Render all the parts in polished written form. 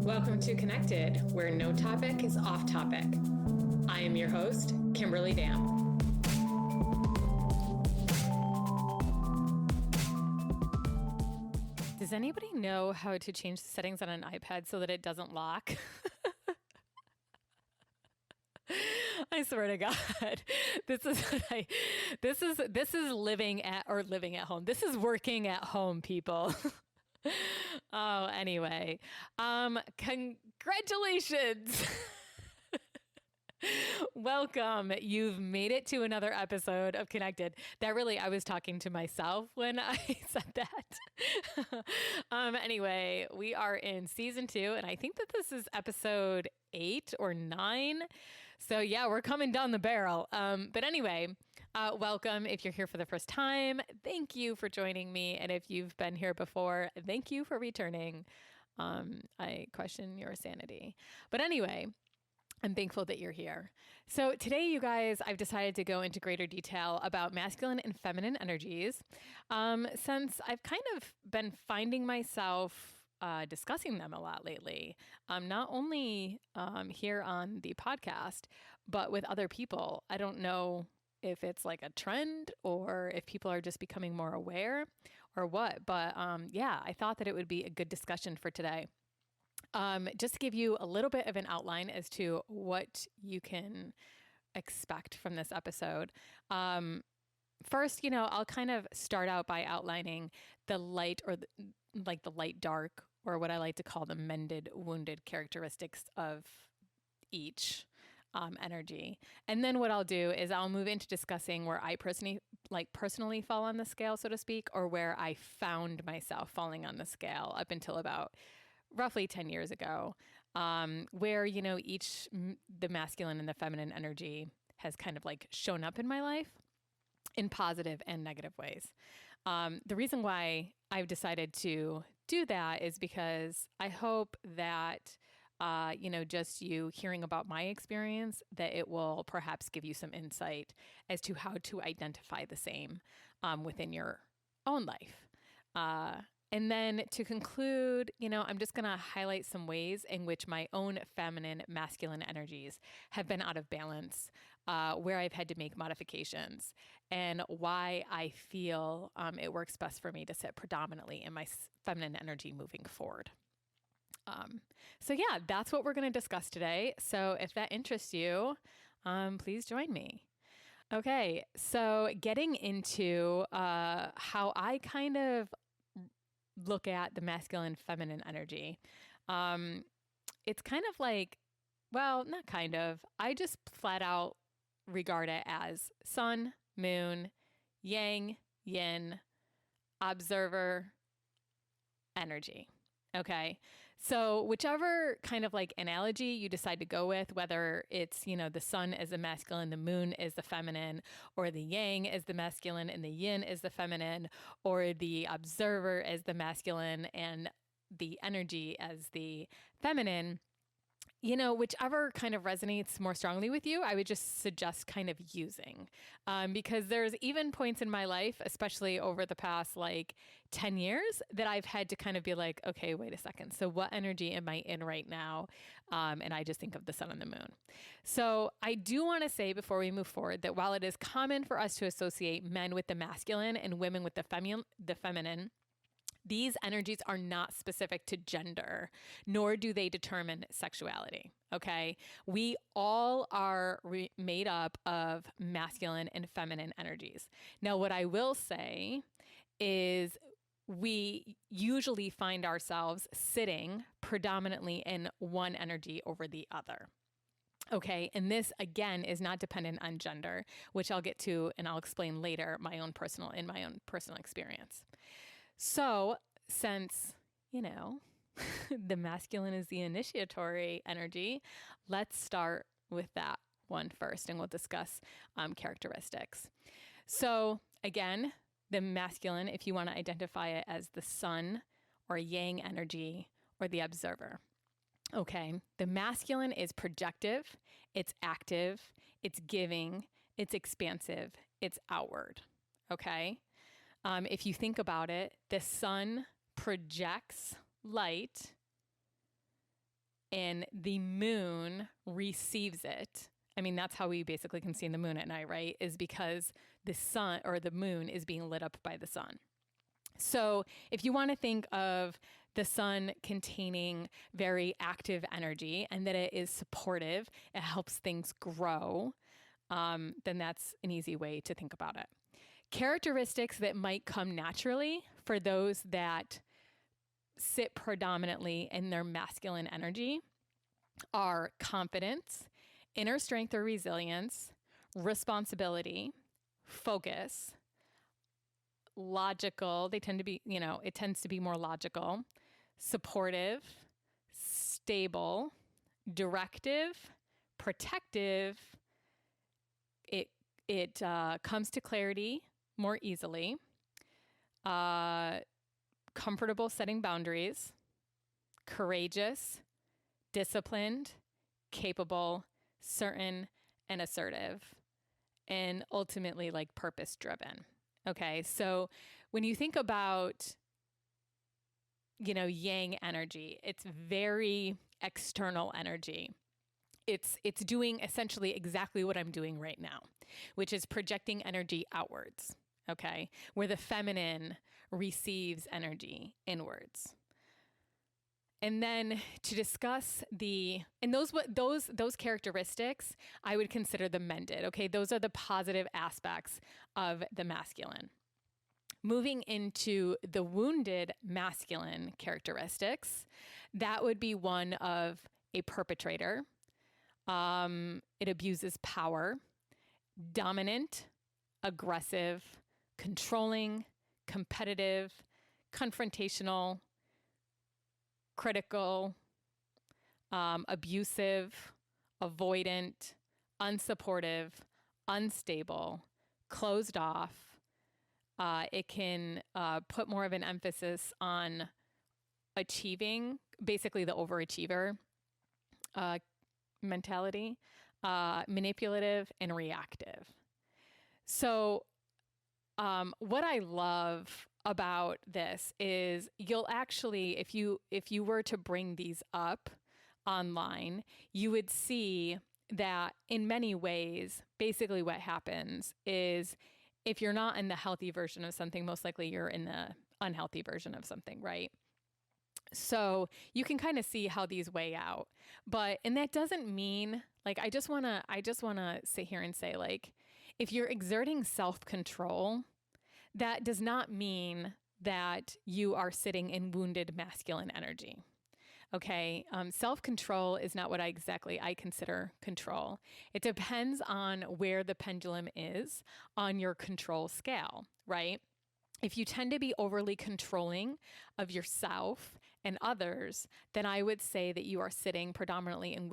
Welcome to Connected, where no topic is off topic. I am your host, Kimberly Dam. Does anybody know how to change the settings on an iPad so that it doesn't lock? I swear to God, this is living at home. This is working at home, people. Oh, anyway, congratulations. Welcome. You've made it to another episode of Connected. I was talking to myself when I said that. Anyway, we are in season 2, and I think that this is episode 8 or 9. So yeah, we're coming down the barrel. But anyway, welcome. If you're here for the first time, thank you for joining me. And if you've been here before, thank you for returning. I question your sanity. But anyway, I'm thankful that you're here. So today, you guys, I've decided to go into greater detail about masculine and feminine energies, since I've kind of been finding myself discussing them a lot lately, not only here on the podcast, but with other people. I don't know if it's like a trend or if people are just becoming more aware or what, but yeah, I thought that it would be a good discussion for today. Just to give you a little bit of an outline as to what you can expect from this episode. First, I'll kind of start out by outlining the light or the light dark, or what I like to call the mended wounded characteristics of each energy. And then what I'll do is I'll move into discussing where I personally fall on the scale, so to speak, or where I found myself falling on the scale up until about roughly 10 years ago, where, the masculine and the feminine energy has kind of like shown up in my life in positive and negative ways. The reason why I've decided to do that is because I hope that, just you hearing about my experience, that it will perhaps give you some insight as to how to identify the same within your own life. And then to conclude, I'm just going to highlight some ways in which my own feminine, masculine energies have been out of balance, where I've had to make modifications, and why I feel it works best for me to sit predominantly in my feminine energy moving forward. So yeah, that's what we're going to discuss today. So if that interests you, please join me. Okay, so getting into how I kind of look at the masculine feminine energy. It's kind of like, well, not kind of, I just flat out regard it as sun, moon, yang, yin, observer, energy. Okay. So whichever kind of like analogy you decide to go with, whether it's, the sun is the masculine, the moon is the feminine, or the yang is the masculine and the yin is the feminine, or the observer is the masculine and the energy as the feminine, whichever kind of resonates more strongly with you, I would just suggest kind of using, because there's even points in my life, especially over the past 10 years, that I've had to kind of be like, okay, wait a second. So what energy am I in right now? And I just think of the sun and the moon. So I do want to say before we move forward that while it is common for us to associate men with the masculine and women with the feminine, these energies are not specific to gender, nor do they determine sexuality. Okay. We all are made up of masculine and feminine energies. Now, what I will say is we usually find ourselves sitting predominantly in one energy over the other. Okay. And this, again, is not dependent on gender, which I'll get to and I'll explain later in my own personal experience. So since, the masculine is the initiatory energy, let's start with that one first and we'll discuss characteristics. So again, the masculine, if you want to identify it as the sun or yang energy or the observer. Okay, the masculine is projective, it's active, it's giving, it's expansive, it's outward. Okay. If you think about it, the sun projects light and the moon receives it. I mean, that's how we basically can see the moon at night, right? Is because the sun or the moon is being lit up by the sun. So if you want to think of the sun containing very active energy and that it is supportive, it helps things grow, then that's an easy way to think about it. Characteristics that might come naturally for those that sit predominantly in their masculine energy are confidence, inner strength or resilience, responsibility, focus, logical. They tend to be, it tends to be more logical, supportive, stable, directive, protective. It comes to clarity more easily, comfortable setting boundaries, courageous, disciplined, capable, certain, and assertive, and ultimately like purpose driven. Okay, so when you think about, yang energy, it's very external energy. It's doing essentially exactly what I'm doing right now, which is projecting energy outwards, okay? Where the feminine receives energy inwards. And then to discuss those characteristics, I would consider them mended, okay? Those are the positive aspects of the masculine. Moving into the wounded masculine characteristics, that would be one of a perpetrator. It abuses power, dominant, aggressive, controlling, competitive, confrontational, critical, abusive, avoidant, unsupportive, unstable, closed off. It can put more of an emphasis on achieving, basically the overachiever mentality, manipulative, and reactive. So what I love about this is you'll actually, if you were to bring these up online, you would see that in many ways, basically what happens is if you're not in the healthy version of something, most likely you're in the unhealthy version of something, right? So you can kind of see how these weigh out. And that doesn't mean, like, I just want to sit here and say, like, if you're exerting self-control, that does not mean that you are sitting in wounded masculine energy. Okay. Self-control is not what I consider control. It depends on where the pendulum is on your control scale, right? If you tend to be overly controlling of yourself and others, then I would say that you are sitting predominantly in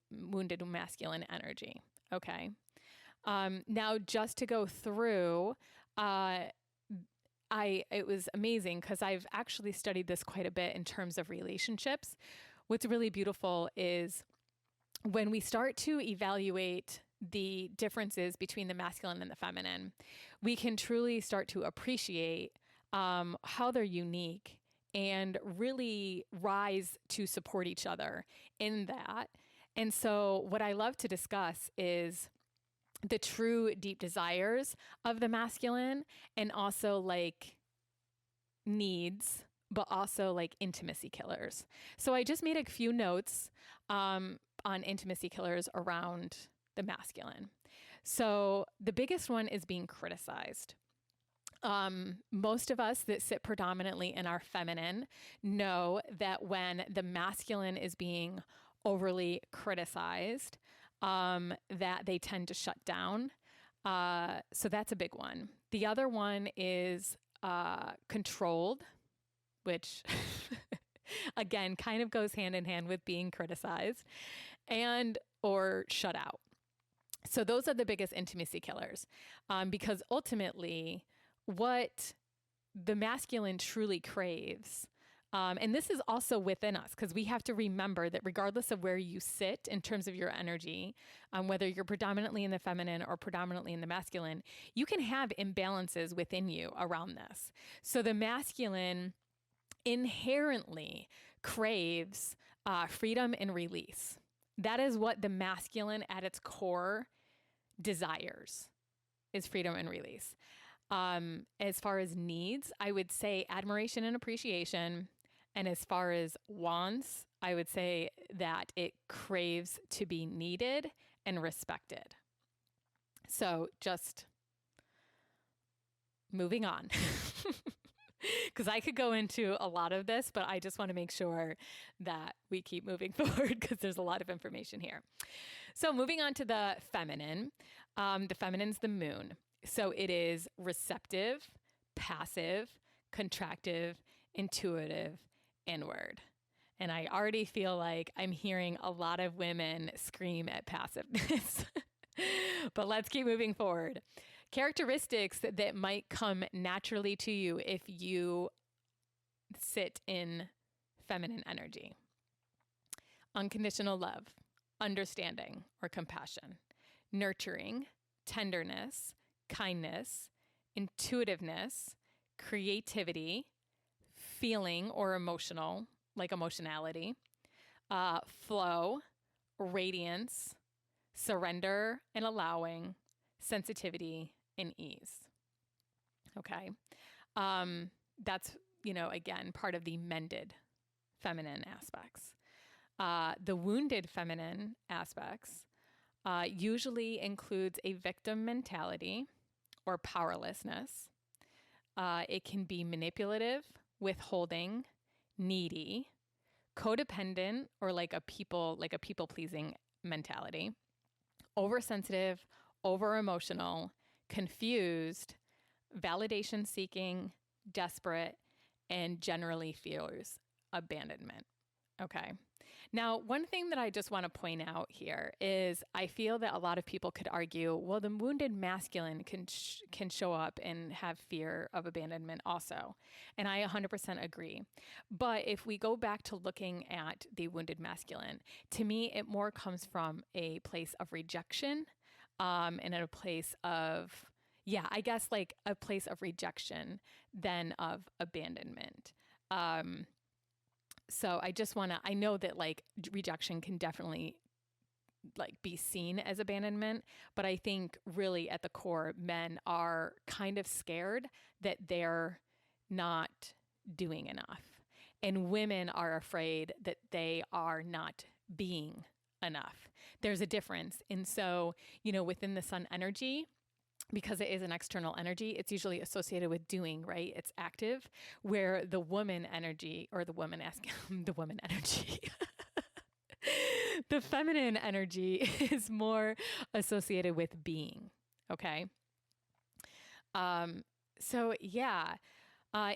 wounded masculine energy. Okay. Now, just to go through, it was amazing because I've actually studied this quite a bit in terms of relationships. What's really beautiful is when we start to evaluate the differences between the masculine and the feminine, we can truly start to appreciate how they're unique and really rise to support each other in that. And so what I love to discuss is the true deep desires of the masculine and also like needs, but also like intimacy killers. So I just made a few notes on intimacy killers around the masculine. So the biggest one is being criticized. Most of us that sit predominantly in our feminine know that when the masculine is being overly criticized, that they tend to shut down. So that's a big one. The other one is controlled, which again kind of goes hand in hand with being criticized, and or shut out. So those are the biggest intimacy killers, because ultimately what the masculine truly craves, and this is also within us, because we have to remember that regardless of where you sit in terms of your energy, whether you're predominantly in the feminine or predominantly in the masculine, you can have imbalances within you around this. So the masculine inherently craves freedom and release. That is what the masculine at its core desires, is freedom and release. As far as needs, I would say admiration and appreciation. And as far as wants, I would say that it craves to be needed and respected. So just moving on, because I could go into a lot of this, but I just want to make sure that we keep moving forward because there's a lot of information here. So moving on to the feminine. The feminine's the moon. So it is receptive, passive, contractive, intuitive, inward. And I already feel like I'm hearing a lot of women scream at passiveness. But let's keep moving forward. Characteristics that might come naturally to you if you sit in feminine energy: unconditional love, understanding or compassion, nurturing, tenderness, kindness, intuitiveness, creativity, feeling or emotional, like emotionality, flow, radiance, surrender and allowing, sensitivity, and ease. Okay. That's, again, part of the mended feminine aspects. The wounded feminine aspects usually includes a victim mentality or powerlessness. It can be manipulative, withholding, needy, codependent, or like a people pleasing mentality, oversensitive, over emotional, confused, validation seeking, desperate, and generally fears abandonment. Okay. Now, one thing that I just want to point out here is I feel that a lot of people could argue, well, the wounded masculine can show up and have fear of abandonment also. And I 100% agree. But if we go back to looking at the wounded masculine, to me, it more comes from a place of rejection, and a place of, I guess like a place of rejection than of abandonment. So I know that like rejection can definitely like be seen as abandonment, but I think really at the core, men are kind of scared that they're not doing enough. And women are afraid that they are not being enough. There's a difference. And so, within the sun energy, because it is an external energy, it's usually associated with doing, right? It's active, where the woman energy, or the woman the woman energy, the feminine energy is more associated with being. Okay.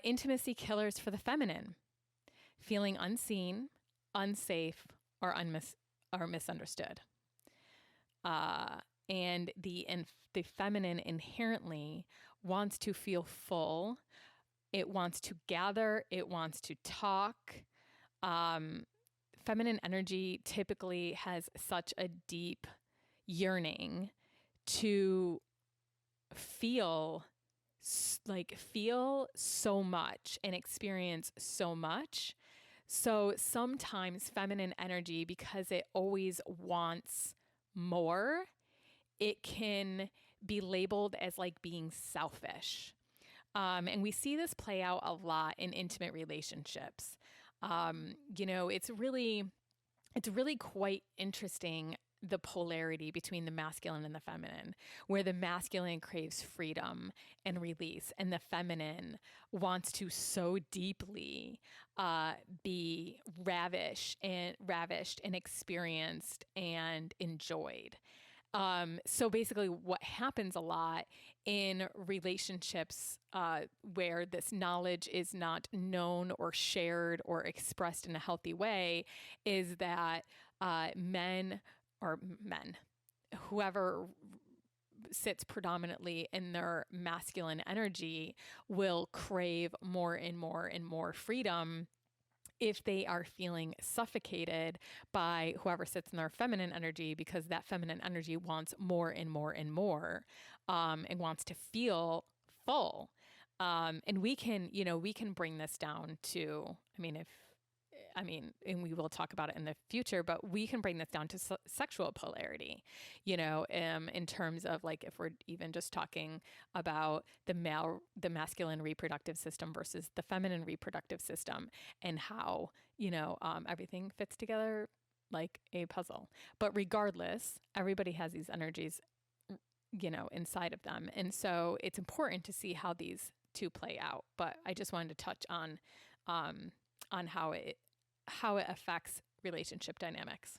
Intimacy killers for the feminine: feeling unseen, unsafe, or misunderstood. And the feminine inherently wants to feel full. It wants to gather. It wants to talk. Feminine energy typically has such a deep yearning to feel so much and experience so much. So sometimes feminine energy, because it always wants more, it can be labeled as like being selfish. And we see this play out a lot in intimate relationships. It's really quite interesting, the polarity between the masculine and the feminine, where the masculine craves freedom and release, and the feminine wants to so deeply be ravished and experienced and enjoyed. So basically what happens a lot in relationships where this knowledge is not known or shared or expressed in a healthy way is that men, whoever sits predominantly in their masculine energy, will crave more and more and more freedom if they are feeling suffocated by whoever sits in their feminine energy, because that feminine energy wants more and more and more, and wants to feel full. And we can bring this down to, I mean, and we will talk about it in the future, but we can bring this down to sexual polarity, in terms of like, if we're even just talking about the masculine reproductive system versus the feminine reproductive system, and how, everything fits together like a puzzle. But regardless, everybody has these energies, inside of them. And so it's important to see how these two play out. But I just wanted to touch on how it affects relationship dynamics.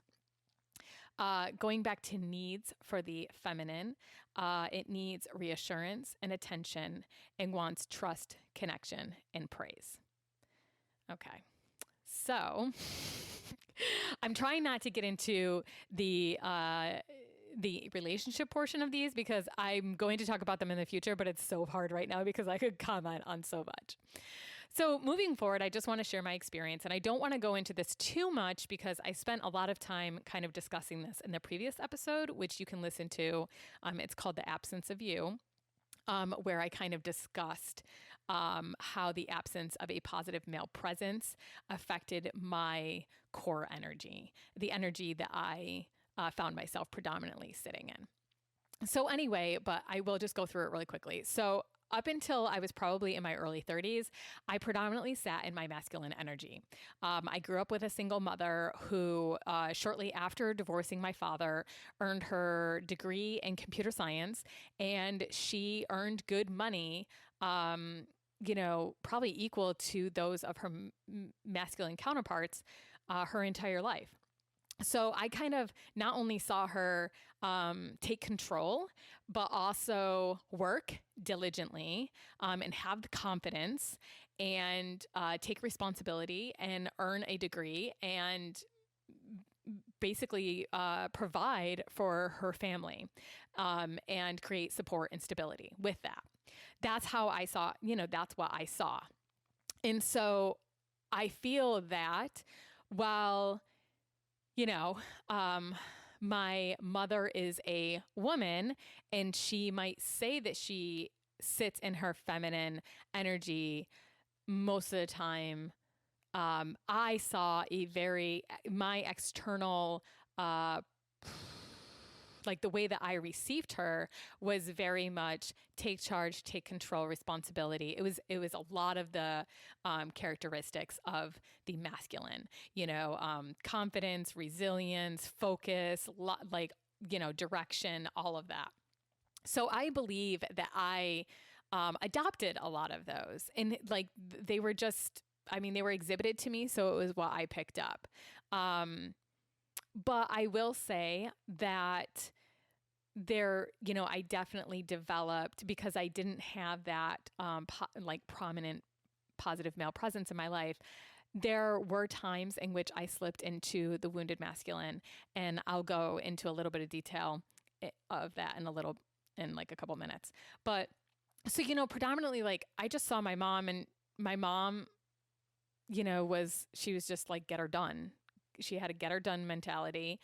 Going back to needs for the feminine, it needs reassurance and attention and wants trust, connection, and praise. Okay. So I'm trying not to get into the relationship portion of these because I'm going to talk about them in the future, but it's so hard right now because I could comment on so much. So moving forward, I just want to share my experience, and I don't want to go into this too much because I spent a lot of time kind of discussing this in the previous episode, which you can listen to. It's called The Absence of You, where I kind of discussed how the absence of a positive male presence affected my core energy, the energy that I found myself predominantly sitting in. So anyway, but I will just go through it really quickly. So up until I was probably in my early 30s, I predominantly sat in my masculine energy. I grew up with a single mother who, shortly after divorcing my father, earned her degree in computer science, and she earned good money, probably equal to those of her masculine counterparts her entire life. So I kind of not only saw her take control, but also work diligently and have the confidence and take responsibility and earn a degree and basically provide for her family and create support and stability with that. That's how I saw, that's what I saw. And so I feel that while my mother is a woman and she might say that she sits in her feminine energy most of the time, I saw my external, like the way that I received her was very much take charge, take control, responsibility. It was a lot of the characteristics of the masculine, confidence, resilience, focus, direction, all of that. So I believe that I adopted a lot of those, and like they were exhibited to me. So it was what I picked up. But I will say that I definitely developed, because I didn't have that prominent positive male presence in my life. There were times in which I slipped into the wounded masculine, and I'll go into a little bit of detail of that in like a couple minutes. But so, predominantly, like I just saw my mom, and my mom, she was just like, get her done. She had a get her done mentality.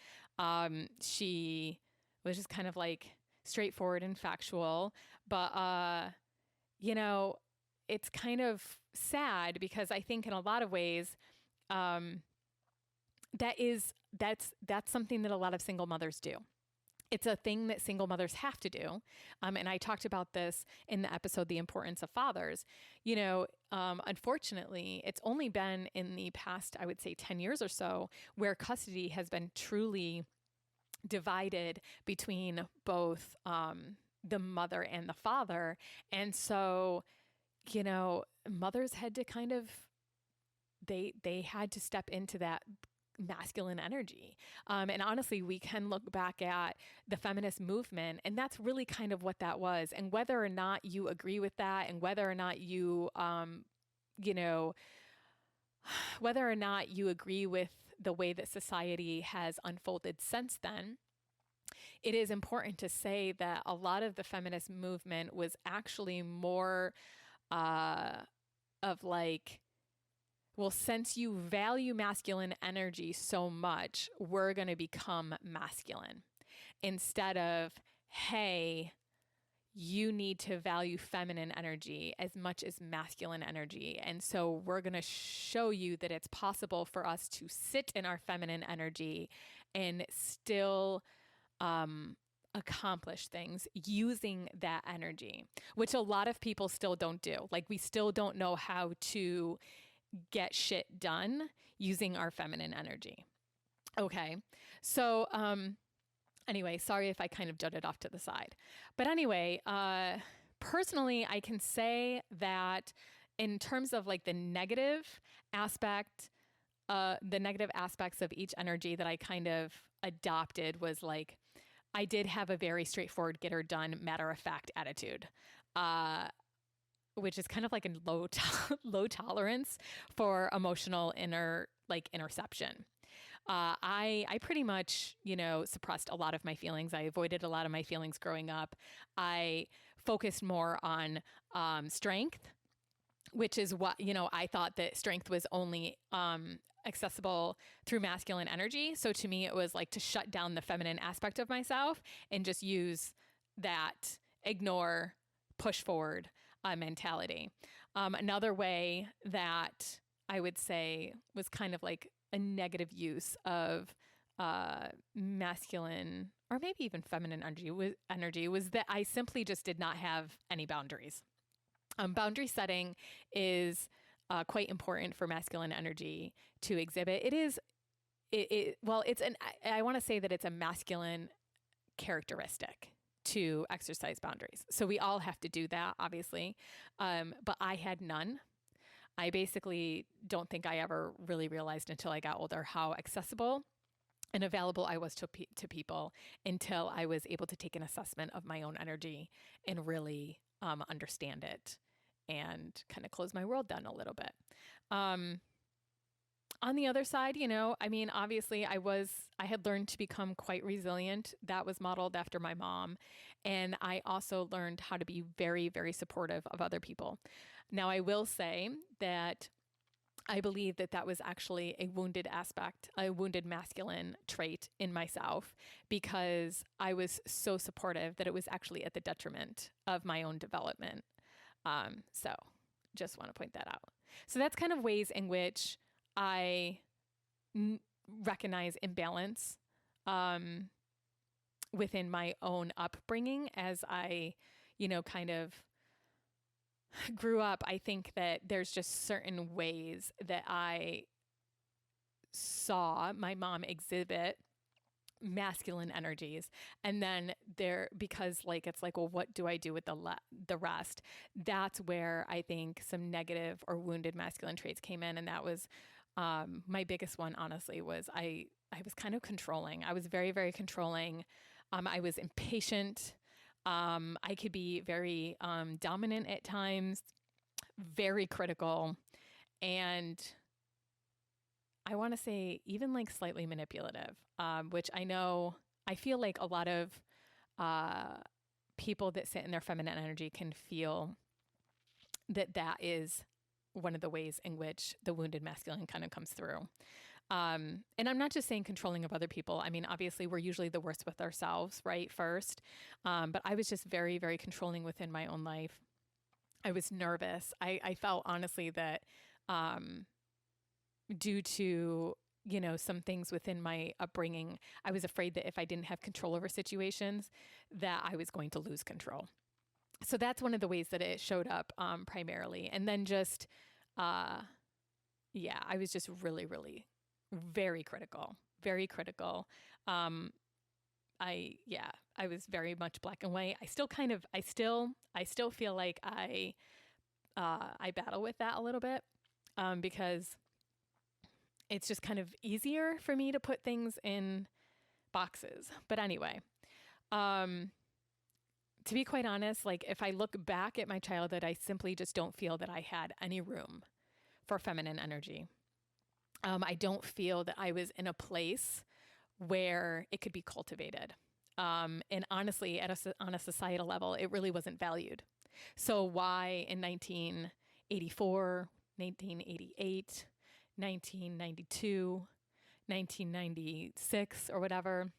She was just kind of like straightforward and factual, but, it's kind of sad because I think in a lot of ways, that's something that a lot of single mothers do. It's a thing that single mothers have to do. And I talked about this in the episode, The Importance of Fathers. Unfortunately, it's only been in the past, I would say 10 years or so, where custody has been truly divided between both the mother and the father. And so, mothers had to kind of, they had to step into that masculine energy. And honestly, we can look back at the feminist movement, and that's really kind of what that was. And whether or not you agree with that, and whether or not you, whether or not you agree with the way that society has unfolded since then, it is important to say that a lot of the feminist movement was actually more of like, well, since you value masculine energy so much, we're going to become masculine, instead of, hey, you need to value feminine energy as much as masculine energy. And so we're going to show you that it's possible for us to sit in our feminine energy and still accomplish things using that energy, which a lot of people still don't do. Like, we still don't know how to get shit done using our feminine energy. Okay. So, anyway, sorry if I kind of jutted off to the side. But anyway, personally, I can say that in terms of like the negative aspects of each energy that I kind of adopted was like, I did have a very straightforward, get her done, matter of fact attitude, which is kind of like a low tolerance for emotional interception. I pretty much, suppressed a lot of my feelings. I avoided a lot of my feelings growing up. I focused more on strength, which is what, I thought that strength was only accessible through masculine energy. So to me, it was like to shut down the feminine aspect of myself and just use that ignore, push forward mentality. Another way that I would say was kind of like a negative use of masculine or maybe even feminine energy was that I simply just did not have any boundaries. Boundary setting is quite important for masculine energy to exhibit. I want to say that it's a masculine characteristic to exercise boundaries. So we all have to do that, obviously. But I had none. I basically don't think I ever really realized until I got older how accessible and available I was to people until I was able to take an assessment of my own energy and really understand it and kind of close my world down a little bit. On the other side, obviously I had learned to become quite resilient. That was modeled after my mom. And I also learned how to be very, very supportive of other people. Now, I will say that I believe that was actually a wounded masculine trait in myself, because I was so supportive that it was actually at the detriment of my own development. So just want to point that out. So that's kind of ways in which I recognize imbalance within my own upbringing as I, kind of grew up. I think that there's just certain ways that I saw my mom exhibit masculine energies, and then because it's like, well, what do I do with the rest? That's where I think some negative or wounded masculine traits came in, and that was my biggest one. Honestly, was I was kind of controlling. I was very, very controlling. I was impatient. I could be very dominant at times, very critical, and I want to say even like slightly manipulative, which I feel like a lot of people that sit in their feminine energy can feel that is one of the ways in which the wounded masculine kind of comes through. And I'm not just saying controlling of other people. I mean, obviously we're usually the worst with ourselves, right? First. But I was just very, very controlling within my own life. I was nervous. I felt honestly that, due to, some things within my upbringing, I was afraid that if I didn't have control over situations, that I was going to lose control. So that's one of the ways that it showed up, primarily. And then just, I was just really, really very critical, very critical. I was very much black and white. I still feel like I battle with that a little bit, because it's just kind of easier for me to put things in boxes. But anyway, to be quite honest, like if I look back at my childhood, I simply just don't feel that I had any room for feminine energy. I don't feel that I was in a place where it could be cultivated. And honestly, on a societal level, it really wasn't valued. So why in 1984, 1988, 1992, 1996, or whatever,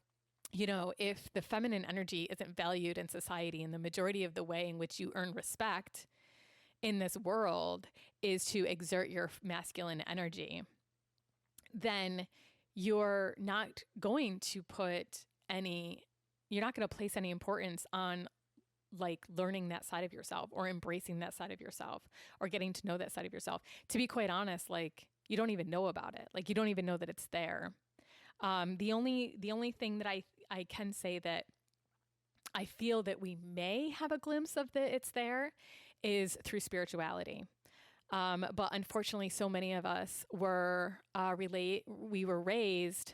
if the feminine energy isn't valued in society, and the majority of the way in which you earn respect in this world is to exert your masculine energy, then you're not going to place any importance on like learning that side of yourself or embracing that side of yourself or getting to know that side of yourself. To be quite honest, like you don't even know about it. Like you don't even know that it's there. The only thing that I can say that I feel that we may have a glimpse of that it's there is through spirituality. But unfortunately, so many of us were raised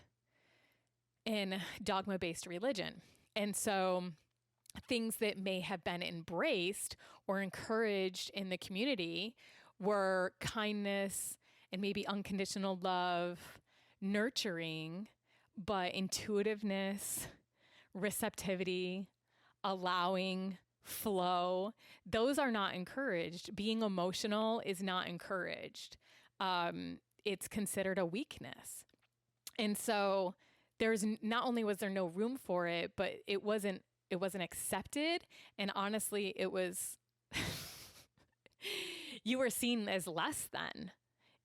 in dogma-based religion. And so things that may have been embraced or encouraged in the community were kindness and maybe unconditional love, nurturing, but intuitiveness, receptivity, allowing, flow, those are not encouraged. Being emotional is not encouraged. It's considered a weakness. And so not only was there no room for it, but it wasn't accepted. And honestly, it was, you were seen as less than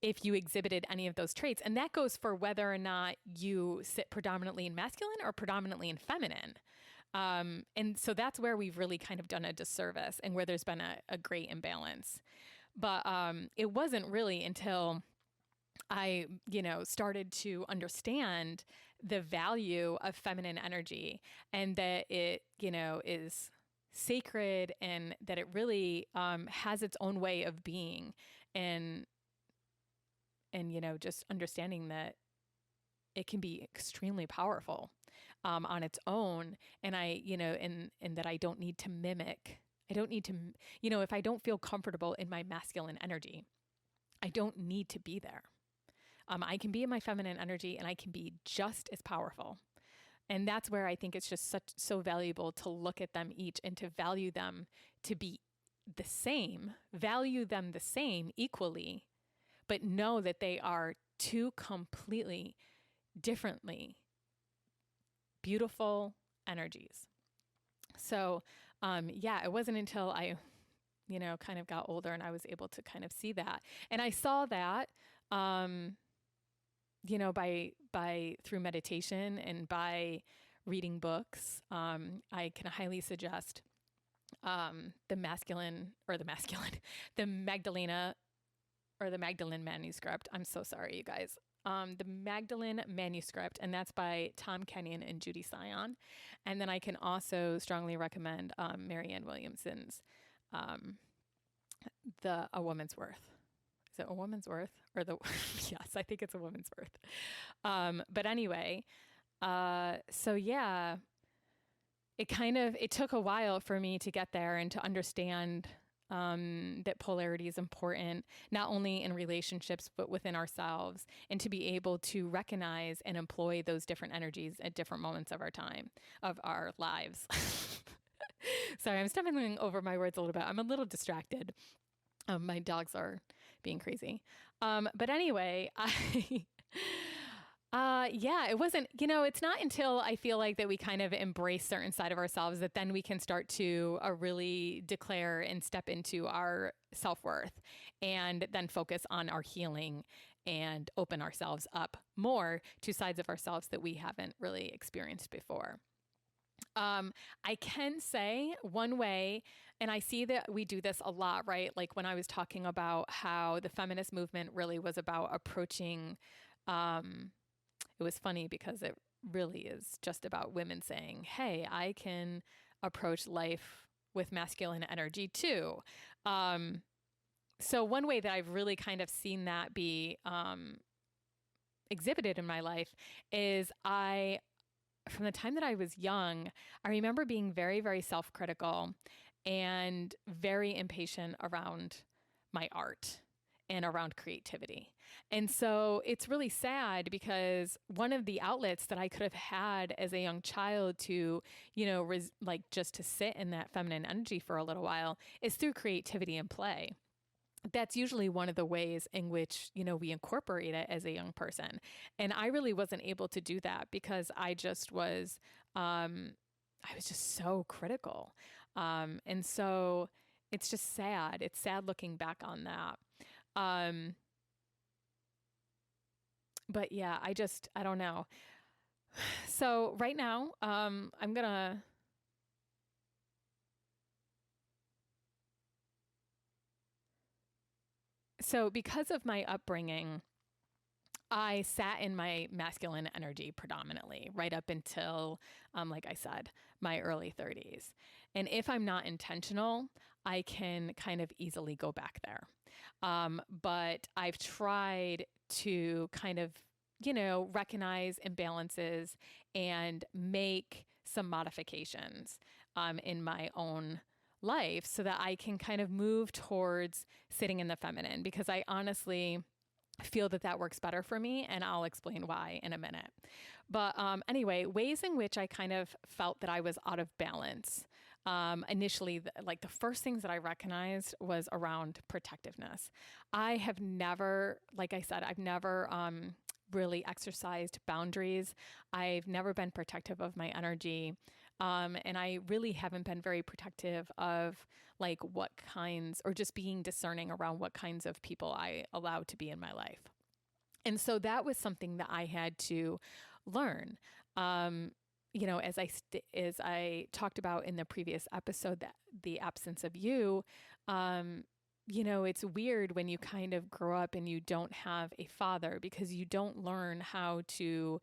if you exhibited any of those traits. And that goes for whether or not you sit predominantly in masculine or predominantly in feminine. And so that's where we've really kind of done a disservice and where there's been a great imbalance. But it wasn't really until I, started to understand the value of feminine energy and that it, is sacred and that it really has its own way of being and just understanding that it can be extremely powerful on its own. And and that I don't need to mimic. I don't need to, if I don't feel comfortable in my masculine energy, I don't need to be there. I can be in my feminine energy and I can be just as powerful. And that's where I think it's just so valuable to look at them each and to value them to be the same, value them the same equally, but know that they are two completely differently beautiful energies. So, it wasn't until I, kind of got older and I was able to kind of see that. And I saw that, through meditation and by reading books. I can highly suggest the Magdalene manuscript. I'm so sorry, you guys. The Magdalene manuscript, and that's by Tom Kenyon and Judy Sion. And then I can also strongly recommend Marianne Williamson's A Woman's Worth. Is it A Woman's Worth? Or the yes, I think it's A Woman's Worth. But anyway, it took a while for me to get there and to understand that polarity is important, not only in relationships, but within ourselves, and to be able to recognize and employ those different energies at different moments of our lives. Sorry, I'm stumbling over my words a little bit. I'm a little distracted. My dogs are being crazy. But anyway, it wasn't, it's not until I feel like that we kind of embrace certain side of ourselves that then we can start to really declare and step into our self-worth and then focus on our healing and open ourselves up more to sides of ourselves that we haven't really experienced before. I can say one way, and I see that we do this a lot, right? Like when I was talking about how the feminist movement really was about approaching, it was funny because it really is just about women saying, hey, I can approach life with masculine energy too. So one way that I've really kind of seen that be exhibited in my life is from the time that I was young, I remember being very, very self-critical and very impatient around my art and around creativity. And so it's really sad because one of the outlets that I could have had as a young child to, just to sit in that feminine energy for a little while is through creativity and play. that's usually one of the ways in which, we incorporate it as a young person. And I really wasn't able to do that because I was just so critical. And so it's just sad. It's sad looking back on that. Um, but yeah, I don't know. So right now, so because of my upbringing, I sat in my masculine energy predominantly right up until, like I said, my early 30s. And if I'm not intentional, I can kind of easily go back there. But I've tried to kind of, recognize imbalances and make some modifications in my own life so that I can kind of move towards sitting in the feminine because I honestly feel that that works better for me, and I'll explain why in a minute. But anyway, ways in which I kind of felt that I was out of balance. Initially, like the first things that I recognized was around protectiveness. I have never, like I said, I've never really exercised boundaries. I've never been protective of my energy. And I really haven't been very protective of like what kinds, or just being discerning around what kinds of people I allow to be in my life. And so that was something that I had to learn. As I talked about in the previous episode, that the absence of you, it's weird when you kind of grow up and you don't have a father because you don't learn how to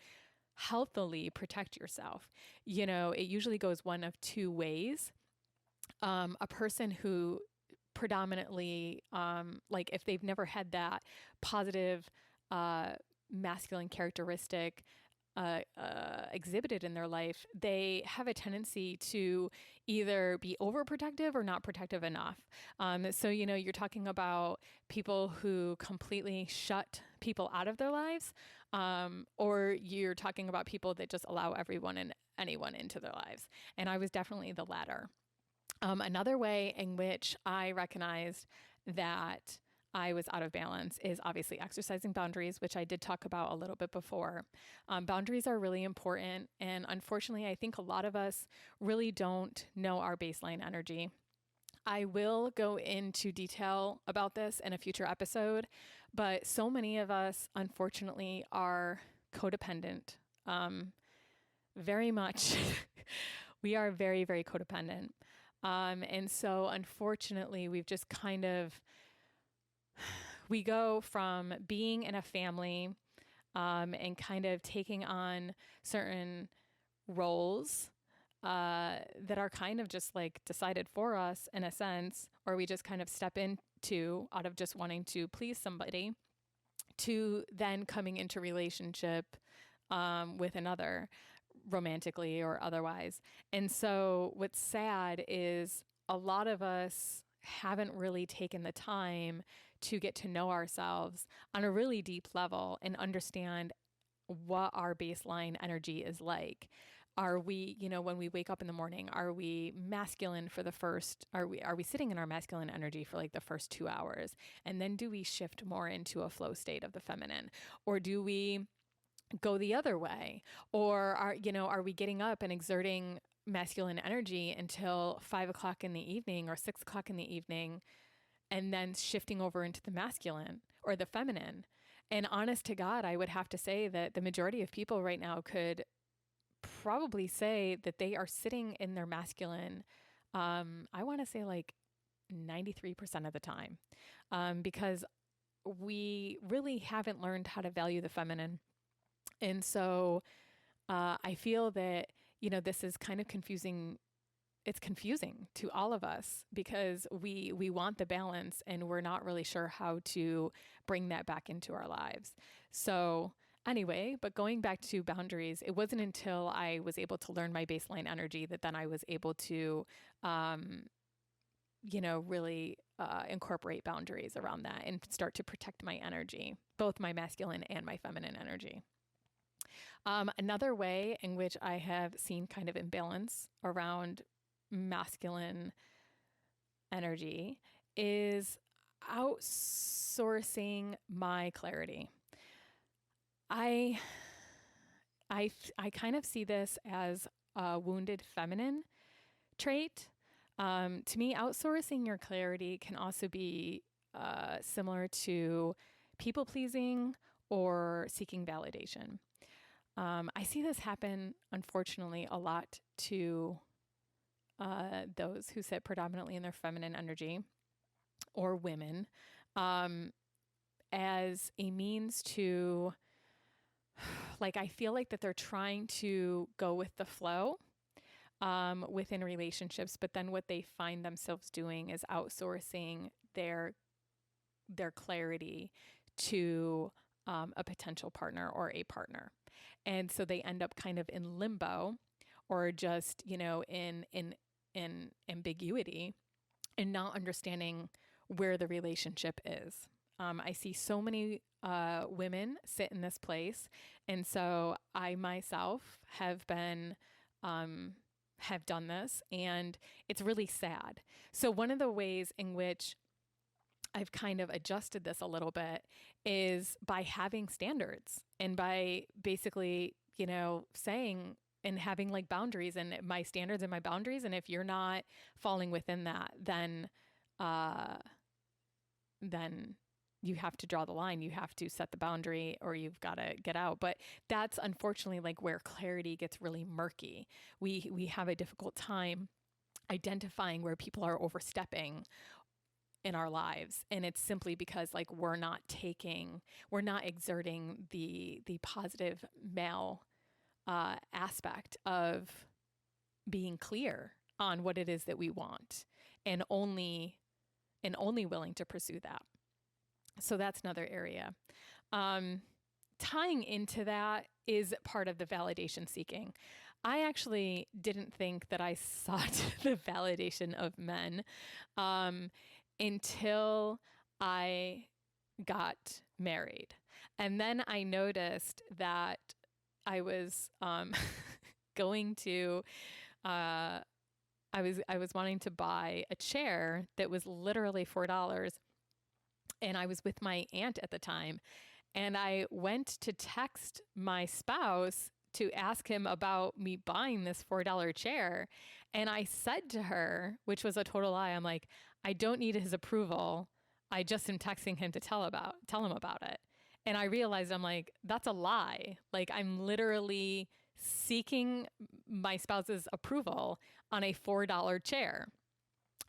healthily protect yourself. It usually goes one of two ways. A person who predominantly, like if they've never had that positive uh, masculine characteristic exhibited in their life, they have a tendency to either be overprotective or not protective enough. So, you're talking about people who completely shut people out of their lives, or you're talking about people that just allow everyone and anyone into their lives. And I was definitely the latter. Another way in which I recognized that I was out of balance is obviously exercising boundaries, which I did talk about a little bit before. Boundaries are really important. And unfortunately, I think a lot of us really don't know our baseline energy. I will go into detail about this in a future episode, but so many of us, unfortunately, are codependent. Very much. We are very, very codependent. And so, unfortunately, we've just kind of, we go from being in a family and kind of taking on certain roles that are kind of just like decided for us in a sense, or we just kind of step into out of just wanting to please somebody, to then coming into relationship with another, romantically or otherwise. And so what's sad is a lot of us haven't really taken the time to get to know ourselves on a really deep level and understand what our baseline energy is like. Are we, when we wake up in the morning, are we masculine for the first, are we sitting in our masculine energy for like the first 2 hours? And then do we shift more into a flow state of the feminine? Or do we go the other way? Or are we getting up and exerting masculine energy until 5 o'clock in the evening or 6 o'clock in the evening, and then shifting over into the masculine or the feminine? And honest to God, I would have to say that the majority of people right now could probably say that they are sitting in their masculine. I want to say like 93% of the time, because we really haven't learned how to value the feminine. And so I feel that, this is kind of confusing. It's confusing to all of us because we want the balance and we're not really sure how to bring that back into our lives. So anyway, but going back to boundaries, it wasn't until I was able to learn my baseline energy that then I was able to, really incorporate boundaries around that and start to protect my energy, both my masculine and my feminine energy. Another way in which I have seen kind of imbalance around masculine energy is outsourcing my clarity. I I kind of see this as a wounded feminine trait. To me, outsourcing your clarity can also be similar to people pleasing or seeking validation. I see this happen, unfortunately, a lot to those who sit predominantly in their feminine energy or women as a means to, like, I feel like that they're trying to go with the flow within relationships, but then what they find themselves doing is outsourcing their clarity to a potential partner or a partner. And so they end up kind of in limbo or just, in ambiguity and not understanding where the relationship is. I see so many women sit in this place. And so I myself have been, have done this, and it's really sad. So one of the ways in which I've kind of adjusted this a little bit is by having standards and by basically, saying and having like boundaries and my standards and my boundaries. And if you're not falling within that, then you have to draw the line. You have to set the boundary or you've got to get out. But that's unfortunately like where clarity gets really murky. We have a difficult time identifying where people are overstepping in our lives. And it's simply because like we're not exerting the positive male aspect of being clear on what it is that we want and only willing to pursue that. So that's another area. Tying into that is part of the validation seeking. I actually didn't think that I sought the validation of men until I got married. And then I noticed that I was going to I was wanting to buy a chair that was literally $4, and I was with my aunt at the time, and I went to text my spouse to ask him about me buying this $4 chair, and I said to her, which was a total lie, I'm like, I don't need his approval. I just am texting him to tell him about it. And I realized I'm like, that's a lie. Like I'm literally seeking my spouse's approval on a $4 chair.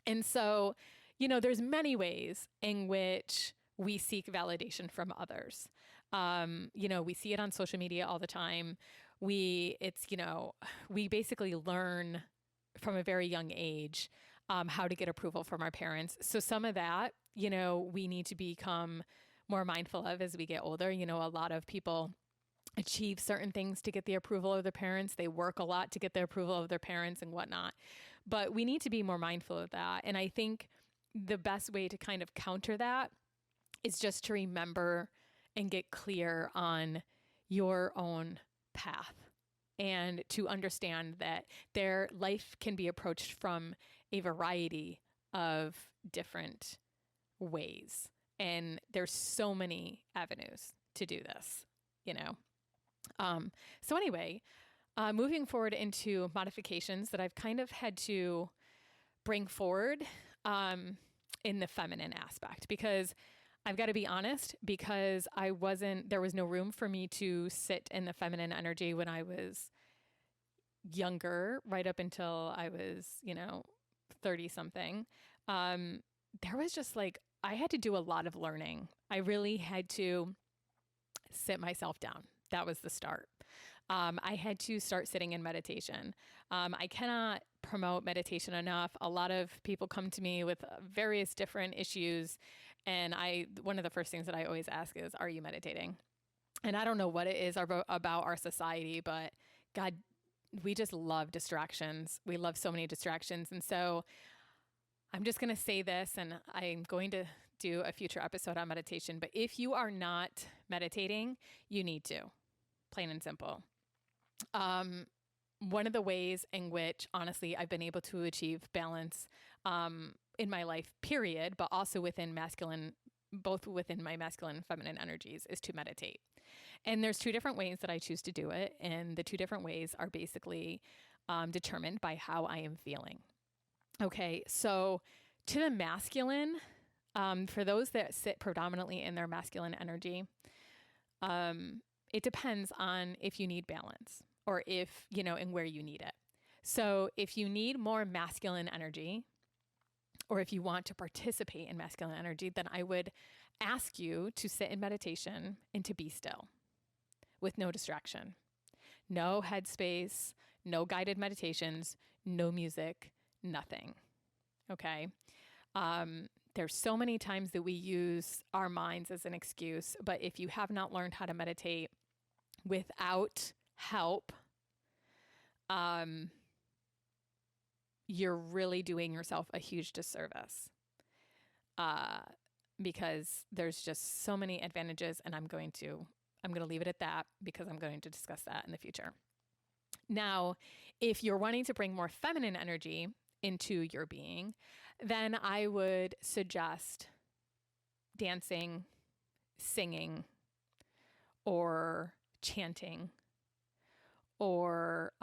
And so, there's many ways in which we seek validation from others. We see it on social media all the time. We basically learn from a very young age how to get approval from our parents. So some of that, we need to become more mindful of as we get older. A lot of people achieve certain things to get the approval of their parents. They work a lot to get the approval of their parents and whatnot. But we need to be more mindful of that. And I think the best way to kind of counter that is just to remember and get clear on your own path and to understand that their life can be approached from a variety of different ways. And there's so many avenues to do this, So anyway, moving forward into modifications that I've kind of had to bring forward in the feminine aspect, because I've got to be honest, because there was no room for me to sit in the feminine energy when I was younger, right up until I was, 30 something. There was just like, I had to do a lot of learning. I really had to sit myself down. That was the start. I had to start sitting in meditation. I cannot promote meditation enough. A lot of people come to me with various different issues. And one of the first things that I always ask is, are you meditating? And I don't know what it is about our society, but God, we just love distractions. We love so many distractions. And so I'm just going to say this, and I'm going to do a future episode on meditation. But if you are not meditating, you need to, plain and simple. One of the ways in which, honestly, I've been able to achieve balance in my life, period, but also within masculine, both within my masculine and feminine energies, is to meditate. And there's two different ways that I choose to do it. And the two different ways are basically determined by how I am feeling. Okay, so to the masculine, for those that sit predominantly in their masculine energy, it depends on if you need balance or if, and where you need it. So if you need more masculine energy, or if you want to participate in masculine energy, then I would ask you to sit in meditation and to be still with no distraction, no headspace, no guided meditations, no music, nothing. Okay. There's so many times that we use our minds as an excuse, but if you have not learned how to meditate without help, you're really doing yourself a huge disservice, because there's just so many advantages, and I'm going to leave it at that because I'm going to discuss that in the future. Now, if you're wanting to bring more feminine energy into your being, then I would suggest dancing, singing, or chanting, or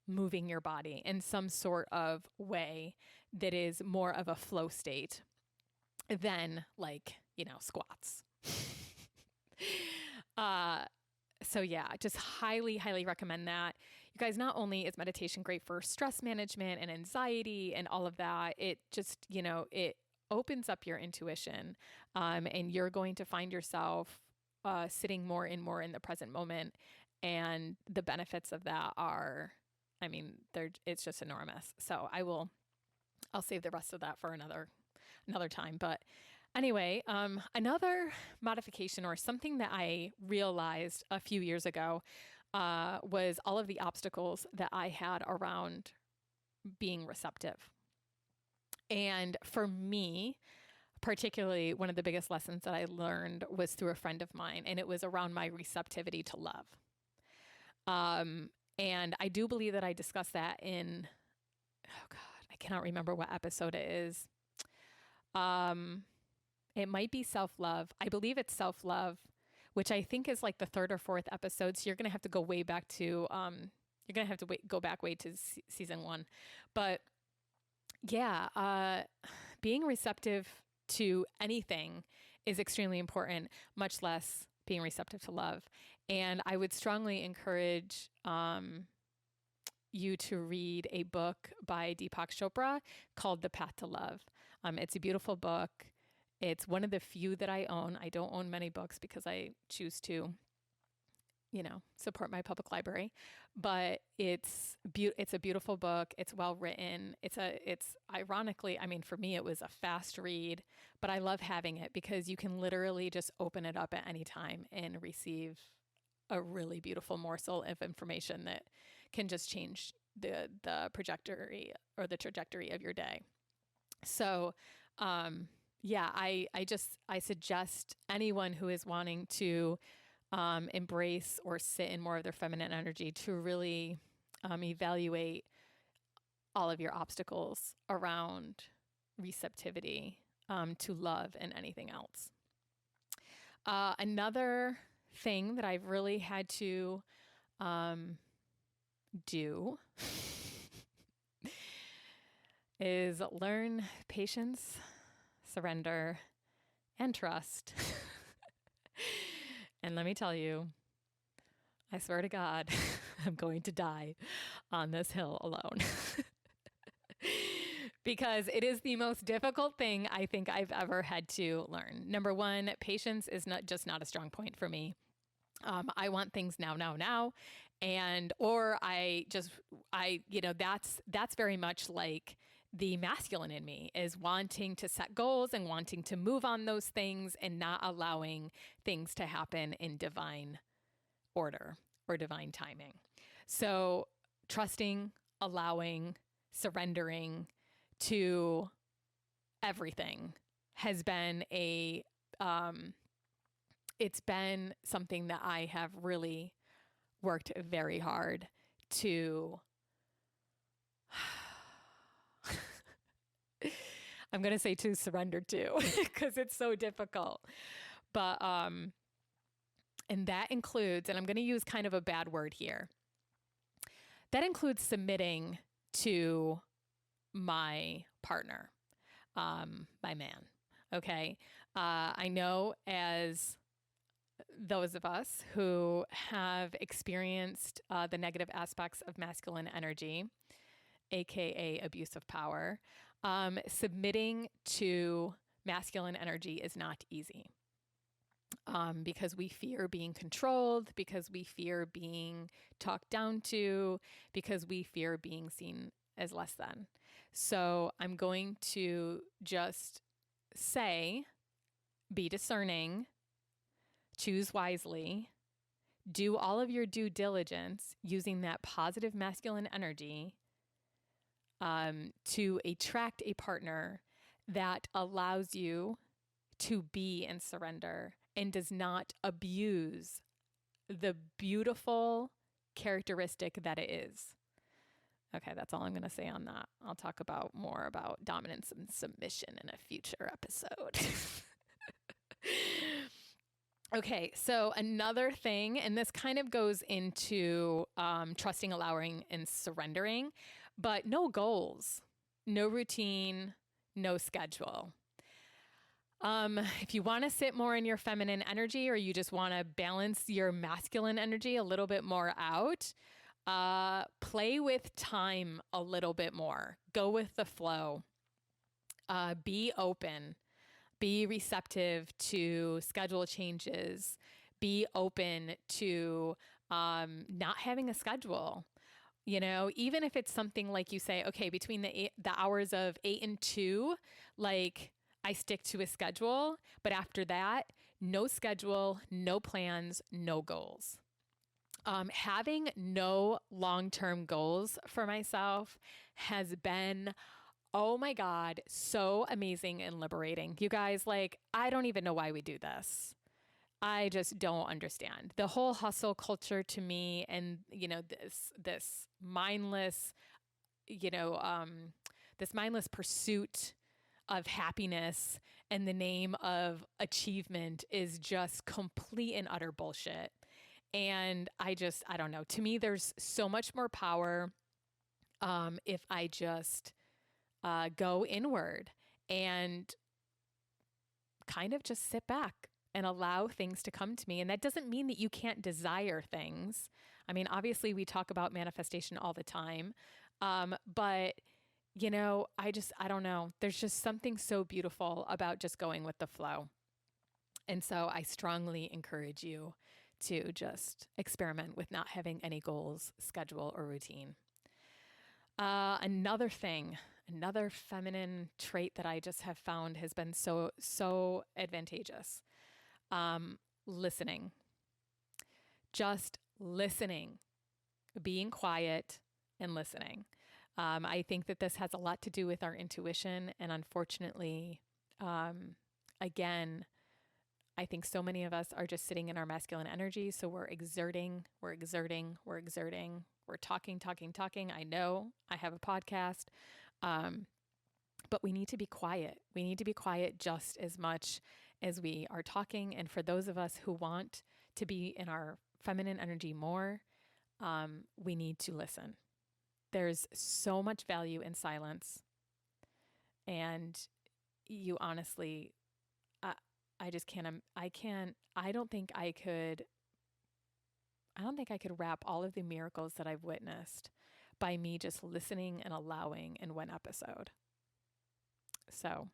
moving your body in some sort of way that is more of a flow state than squats. So yeah, just highly, highly recommend that. You guys, not only is meditation great for stress management and anxiety and all of that, it just, it opens up your intuition, and you're going to find yourself sitting more and more in the present moment. And the benefits of that are, it's just enormous. So I'll save the rest of that for another time. But anyway, another modification or something that I realized a few years ago was all of the obstacles that I had around being receptive. And for me, particularly, one of the biggest lessons that I learned was through a friend of mine, and it was around my receptivity to love. And I do believe that I discussed that in, oh God, I cannot remember what episode it is. It might be self-love. I believe it's self-love, which I think is like the third or fourth episode. So you're going to have to go way back to, go back way to season 1. But yeah, being receptive to anything is extremely important, much less being receptive to love. And I would strongly encourage you to read a book by Deepak Chopra called The Path to Love. It's a beautiful book. It's one of the few that I own. I don't own many books because I choose to, support my public library. But it's a beautiful book. It's well written. It's ironically, for me, it was a fast read, but I love having it because you can literally just open it up at any time and receive a really beautiful morsel of information that can just change the trajectory of your day. So, yeah, I suggest anyone who is wanting to embrace or sit in more of their feminine energy to really evaluate all of your obstacles around receptivity to love and anything else. Another thing that I've really had to do is learn patience, surrender, and trust. And let me tell you, I swear to God, I'm going to die on this hill alone. Because it is the most difficult thing I think I've ever had to learn. Number one, patience is not a strong point for me. I want things now. And, that's very much like the masculine in me, is wanting to set goals and wanting to move on those things and not allowing things to happen in divine order or divine timing. So trusting, allowing, surrendering to everything has been it's been something that I have really worked very hard to I'm going to say to surrender to because it's so difficult. But, and that includes, and I'm going to use kind of a bad word here, that includes submitting to my partner, my man. Okay. I know as those of us who have experienced the negative aspects of masculine energy, AKA abuse of power, submitting to masculine energy is not easy. Because we fear being controlled, because we fear being talked down to, because we fear being seen as less than. So I'm going to just say, be discerning, choose wisely, do all of your due diligence using that positive masculine energy to attract a partner that allows you to be in surrender and does not abuse the beautiful characteristic that it is. Okay, that's all I'm going to say on that. I'll talk about more about dominance and submission in a future episode. Okay, so another thing, and this kind of goes into trusting, allowing, and surrendering, but no goals, no routine, no schedule. If you want to sit more in your feminine energy, or you just want to balance your masculine energy a little bit more out, play with time a little bit more. Go with the flow. Be open. Be receptive to schedule changes. Be open to not having a schedule. You know, even if it's something like you say, okay, between the hours of 8 and 2, like I stick to a schedule, but after that, no schedule, no plans, no goals. Having no long-term goals for myself has been, oh my God, so amazing and liberating. You guys, like, I don't even know why we do this. I just don't understand the whole hustle culture to me, and this mindless, this mindless pursuit of happiness in the name of achievement is just complete and utter bullshit. And I don't know. To me, there's so much more power if I just go inward and kind of just sit back and allow things to come to me. And that doesn't mean that you can't desire things. I mean, obviously we talk about manifestation all the time. But I don't know. There's just something so beautiful about just going with the flow. And so I strongly encourage you to just experiment with not having any goals, schedule, or routine. Another feminine trait that I just have found has been so advantageous. Listening. Just listening. Being quiet and listening. I think that this has a lot to do with our intuition. And unfortunately, again, I think so many of us are just sitting in our masculine energy. So we're exerting. We're talking. I know I have a podcast, but we need to be quiet. We need to be quiet just as much as we are talking. And for those of us who want to be in our feminine energy more, we need to listen. There's so much value in silence. And you honestly, I don't think I could wrap all of the miracles that I've witnessed by me just listening and allowing in one episode. So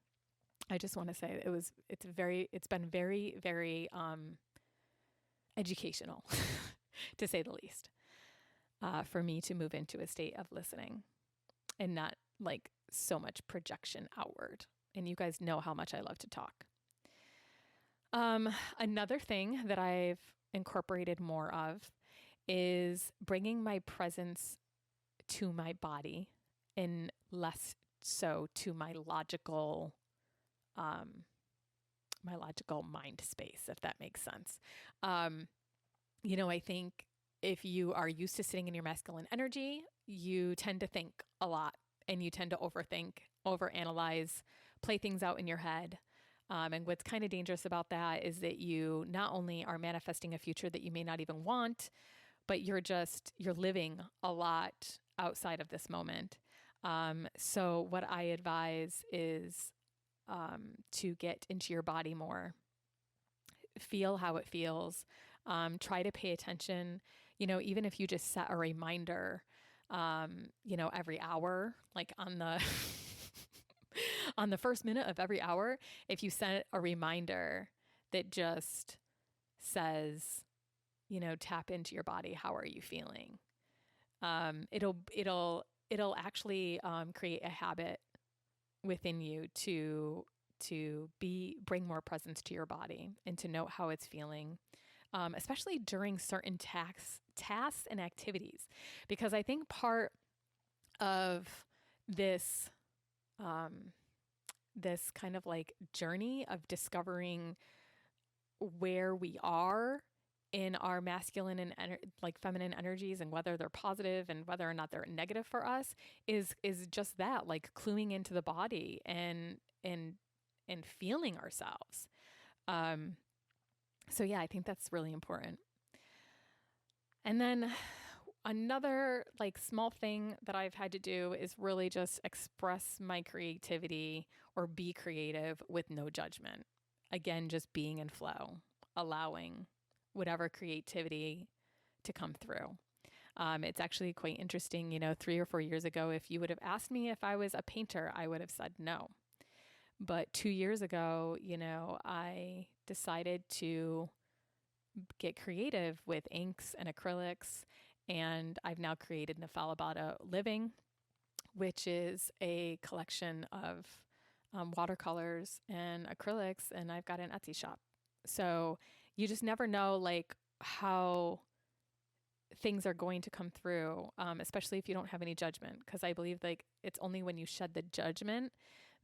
I just want to say it's been very, very educational to say the least, for me to move into a state of listening and not like so much projection outward. And you guys know how much I love to talk. Another thing that I've incorporated more of is bringing my presence to my body and less so to my logical mind space, if that makes sense. I think if you are used to sitting in your masculine energy, you tend to think a lot and you tend to overthink, overanalyze, play things out in your head. And what's kind of dangerous about that is that you not only are manifesting a future that you may not even want, but you're living a lot outside of this moment. So what I advise is to get into your body more, feel how it feels, try to pay attention, even if you just set a reminder, every hour, like on the on the first minute of every hour, if you set a reminder that just says, tap into your body. How are you feeling? It'll actually create a habit within you to bring more presence to your body and to know how it's feeling, especially during certain tasks and activities, because I think part of this this kind of like journey of discovering where we are in our masculine and like feminine energies, and whether they're positive and whether or not they're negative for us, is just that, like cluing into the body and feeling ourselves. So yeah, I think that's really important. And then another like small thing that I've had to do is really just express my creativity or be creative with no judgment. Again, just being in flow, allowing whatever creativity to come through. It's actually quite interesting. 3 or 4 years ago, if you would have asked me if I was a painter, I would have said no. But 2 years ago, I decided to get creative with inks and acrylics. And I've now created Nafalabada Living, which is a collection of watercolors and acrylics. And I've got an Etsy shop. So you just never know like how things are going to come through, especially if you don't have any judgment. Because I believe like it's only when you shed the judgment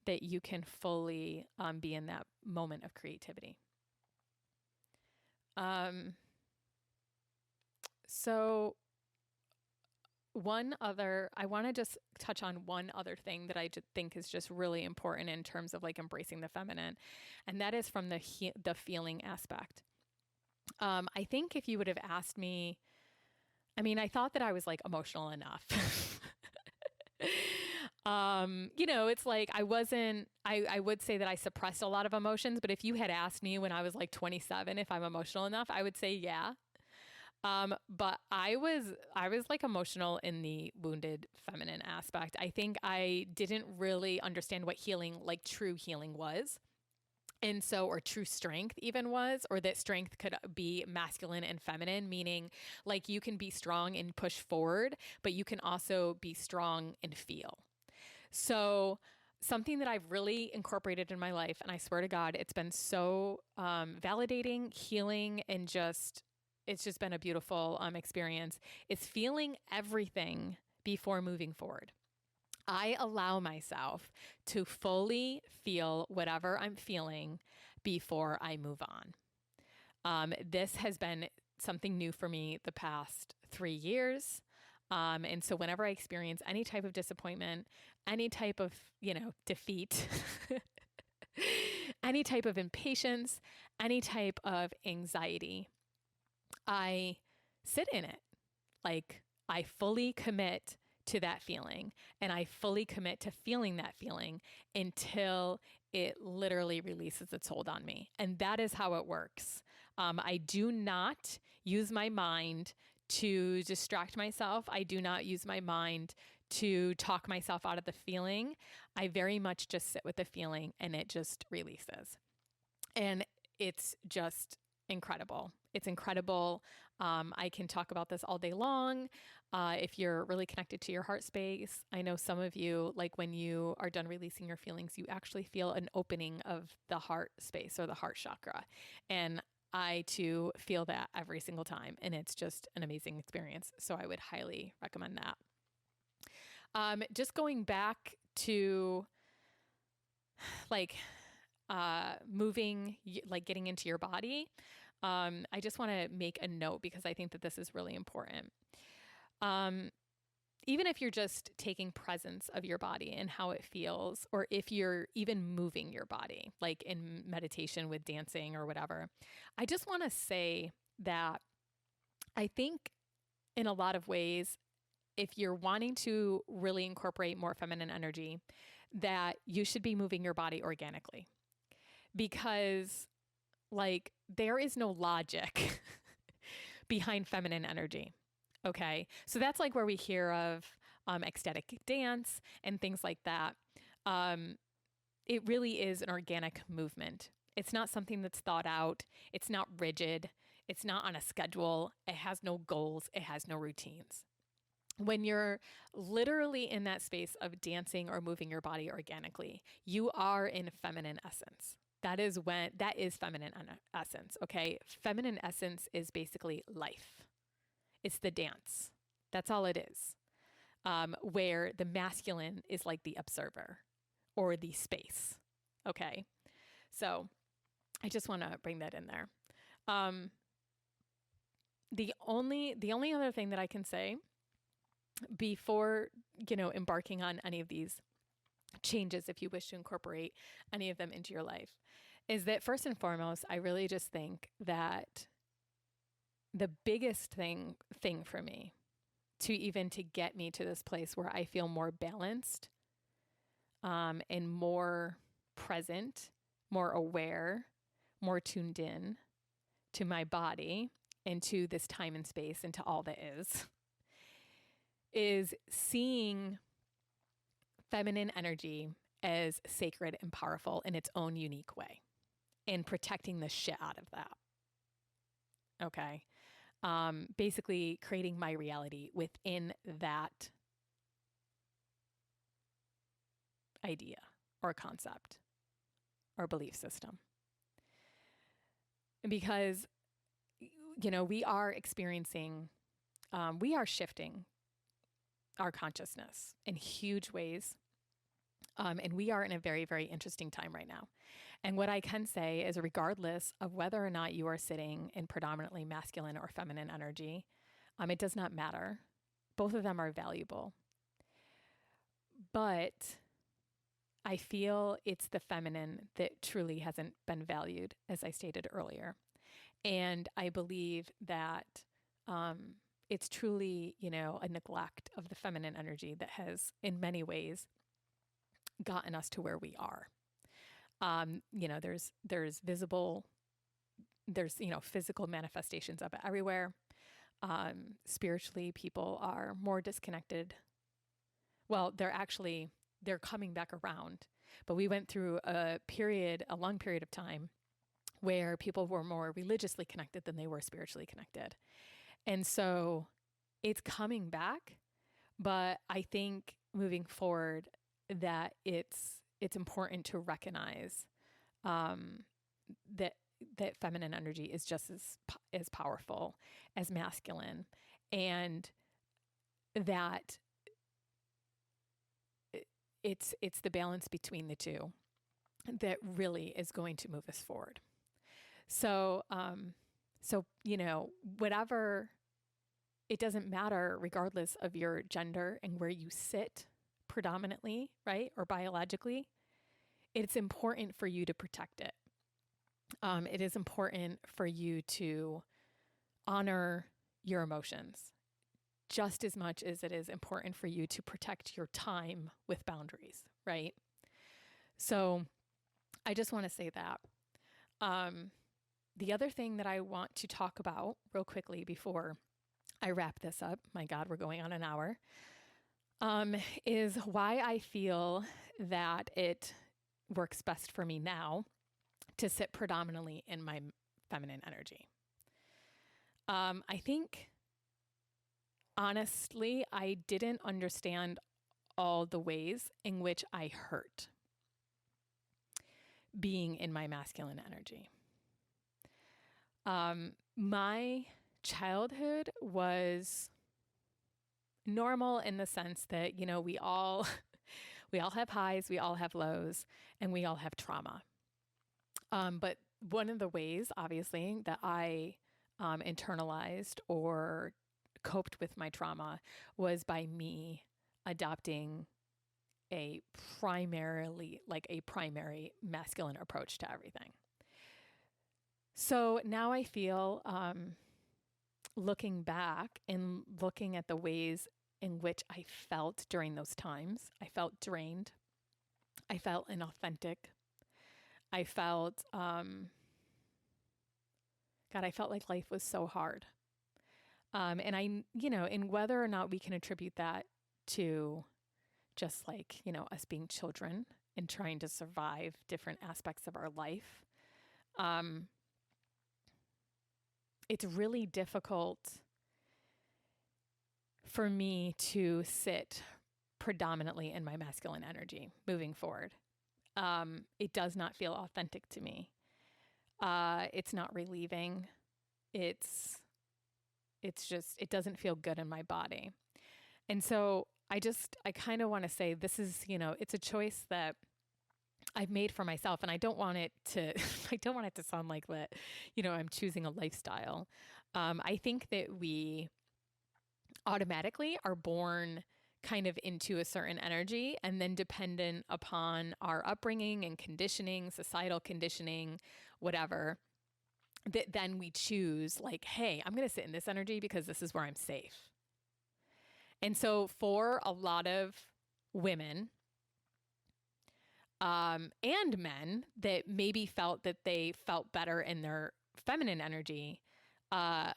that you can fully be in that moment of creativity. So I want to just touch on one other thing that I think is just really important in terms of like embracing the feminine, and that is from the feeling aspect. I think if you would have asked me, I thought that I was like emotional enough. It's like I would say that I suppressed a lot of emotions, but if you had asked me when I was like 27 if I'm emotional enough, I would say yeah. But I was like emotional in the wounded feminine aspect. I think I didn't really understand what healing, like true healing was. And so, or true strength even was, or that strength could be masculine and feminine, meaning like you can be strong and push forward, but you can also be strong and feel. So something that I've really incorporated in my life, and I swear to God, it's been so validating, healing, and it's just been a beautiful experience, is feeling everything before moving forward. I allow myself to fully feel whatever I'm feeling before I move on. This has been something new for me the past 3 years. And so whenever I experience any type of disappointment, any type of, defeat, any type of impatience, any type of anxiety, I sit in it. Like I fully commit to that feeling, and I fully commit to feeling that feeling until it literally releases its hold on me. And that is how it works. I do not use my mind to distract myself. I do not use my mind to talk myself out of the feeling. I very much just sit with the feeling and it just releases. And it's just incredible. It's incredible. I can talk about this all day long. If you're really connected to your heart space, I know some of you, like when you are done releasing your feelings, you actually feel an opening of the heart space or the heart chakra. And I too feel that every single time. And it's just an amazing experience. So I would highly recommend that. Just going back to like moving, like getting into your body. I just want to make a note because I think that this is really important. even if you're just taking presence of your body and how it feels, or if you're even moving your body, like in meditation with dancing or whatever, I just want to say that I think in a lot of ways, if you're wanting to really incorporate more feminine energy, that you should be moving your body organically, because like there is no logic behind feminine energy. Okay. So that's like where we hear of ecstatic dance and things like that. It really is an organic movement. It's not something that's thought out. It's not rigid. It's not on a schedule. It has no goals. It has no routines. When you're literally in that space of dancing or moving your body organically, you are in feminine essence. That is feminine essence. Okay. Feminine essence is basically life. It's the dance. That's all it is. Where the masculine is like the observer or the space. Okay. So I just want to bring that in there. The only other thing that I can say before, embarking on any of these changes, if you wish to incorporate any of them into your life, is that first and foremost, I really just think that the biggest thing for me to get me to this place where I feel more balanced, and more present, more aware, more tuned in to my body and to this time and space and to all that is seeing feminine energy as sacred and powerful in its own unique way and protecting the shit out of that. Okay. Basically creating my reality within that idea or concept or belief system. Because, we are experiencing, we are shifting our consciousness in huge ways. And we are in a very, very interesting time right now. And what I can say is, regardless of whether or not you are sitting in predominantly masculine or feminine energy, it does not matter. Both of them are valuable. But I feel it's the feminine that truly hasn't been valued, as I stated earlier. And I believe that it's truly, a neglect of the feminine energy that has, in many ways, gotten us to where we are. There's physical manifestations of it everywhere. Spiritually, people are more disconnected. Well, they're coming back around, but we went through a long period of time where people were more religiously connected than they were spiritually connected. And so it's coming back, but I think moving forward that it's important to recognize that feminine energy is just as powerful as masculine, and that it's the balance between the two that really is going to move us forward. So whatever, it doesn't matter regardless of your gender and where you sit predominantly, right? Or biologically, it's important for you to protect it. It is important for you to honor your emotions just as much as it is important for you to protect your time with boundaries, right? So I just want to say that. The other thing that I want to talk about real quickly before I wrap this up, my God, we're going on an hour, is why I feel that it works best for me now to sit predominantly in my feminine energy. I think, honestly, I didn't understand all the ways in which I hurt being in my masculine energy. My childhood was normal in the sense that, we all have highs, we all have lows, and we all have trauma. But one of the ways, obviously, that I internalized or coped with my trauma was by me adopting a primary masculine approach to everything. So now I feel, looking back and looking at the ways in which I felt during those times, I felt drained. I felt inauthentic. I felt, I felt like life was so hard. And and whether or not we can attribute that to just like, us being children and trying to survive different aspects of our life, it's really difficult for me to sit predominantly in my masculine energy moving forward. It does not feel authentic to me. It's not relieving. It doesn't feel good in my body. And so I kind of want to say this is, it's a choice that I've made for myself, and I don't want it to, sound like that, I'm choosing a lifestyle. I think that we automatically are born kind of into a certain energy, and then dependent upon our upbringing and conditioning, societal conditioning, whatever, that then we choose like, hey, I'm going to sit in this energy because this is where I'm safe. And so for a lot of women, and men that maybe felt that they felt better in their feminine energy,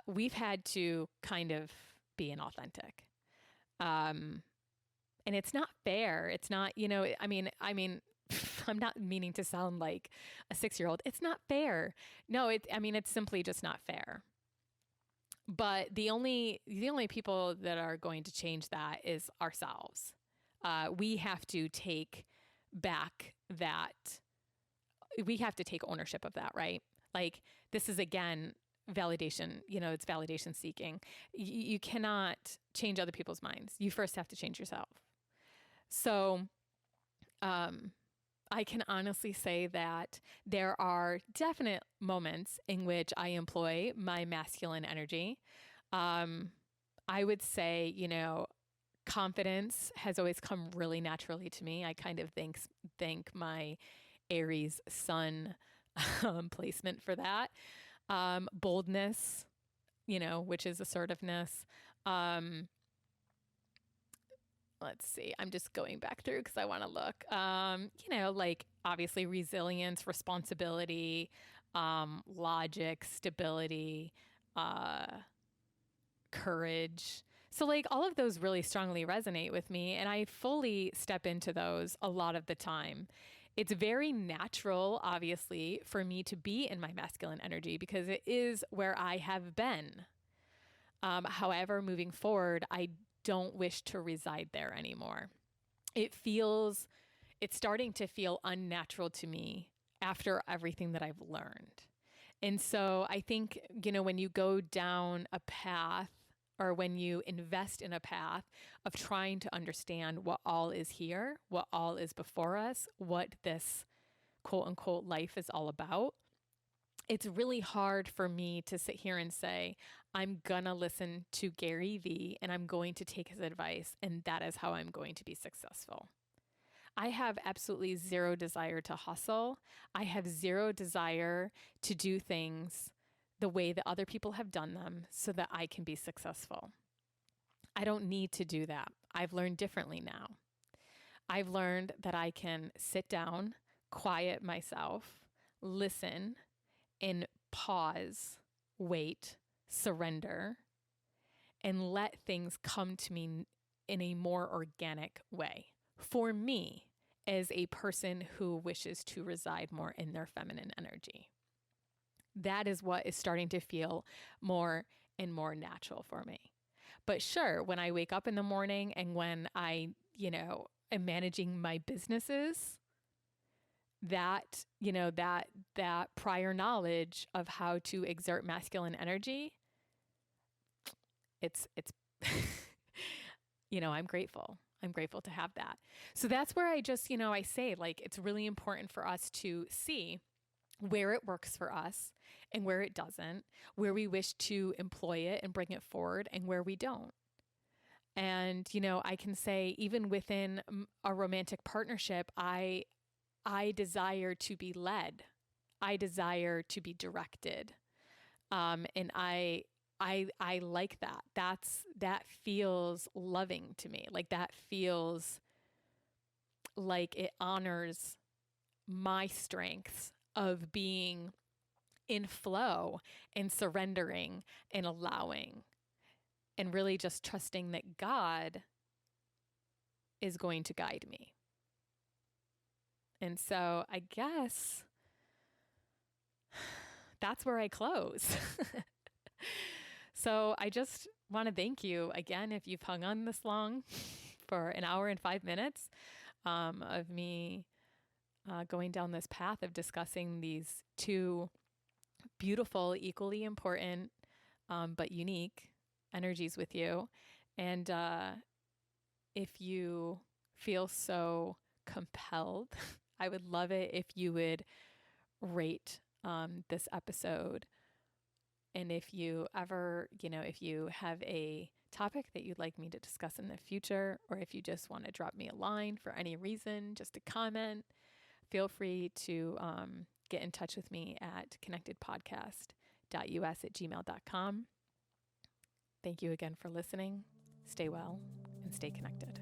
we've had to kind of be inauthentic. And it's not fair. It's not, I'm not meaning to sound like a 6-year-old. It's not fair. No, it's simply just not fair. But the only people that are going to change that is ourselves. We have to take back that. We have to take ownership of that, right? Like, this is, again, validation. It's validation seeking. You cannot change other people's minds. You first have to change yourself. So, I can honestly say that there are definite moments in which I employ my masculine energy. I would say, confidence has always come really naturally to me. I kind of thank my Aries sun placement for that. Boldness, which is assertiveness. Let's see, I'm just going back through because I want to look, like obviously resilience, responsibility, logic, stability, courage. So like all of those really strongly resonate with me, and I fully step into those a lot of the time. It's very natural, obviously, for me to be in my masculine energy because it is where I have been. However, moving forward, I don't wish to reside there anymore. It's starting to feel unnatural to me after everything that I've learned. And so I think, when you go down a path, or when you invest in a path of trying to understand what all is here, what all is before us, what this quote unquote life is all about, it's really hard for me to sit here and say, I'm gonna listen to Gary Vee and I'm going to take his advice, and that is how I'm going to be successful. I have absolutely zero desire to hustle. I have zero desire to do things the way that other people have done them so that I can be successful. I don't need to do that. I've learned differently now. I've learned that I can sit down, quiet myself, listen, and pause, wait, surrender, and let things come to me in a more organic way. For me, as a person who wishes to reside more in their feminine energy. That is what is starting to feel more and more natural for me. But sure, when I wake up in the morning and when I, am managing my businesses, that prior knowledge of how to exert masculine energy, it's I'm grateful. I'm grateful to have that. So that's where I just, I say, like, it's really important for us to see where it works for us and where it doesn't, where we wish to employ it and bring it forward and where we don't. And, I can say even within a romantic partnership, I desire to be led. I desire to be directed. And I like that. That feels loving to me. Like that feels like it honors my strengths of being in flow and surrendering and allowing and really just trusting that God is going to guide me. And so I guess that's where I close. So I just want to thank you again if you've hung on this long for an hour and 5 minutes of me going down this path of discussing these two beautiful, equally important, but unique energies with you. And if you feel so compelled, I would love it if you would rate this episode. And if you ever, if you have a topic that you'd like me to discuss in the future, or if you just want to drop me a line for any reason, just a comment, feel free to get in touch with me at connectedpodcast.us@gmail.com. Thank you again for listening. Stay well and stay connected.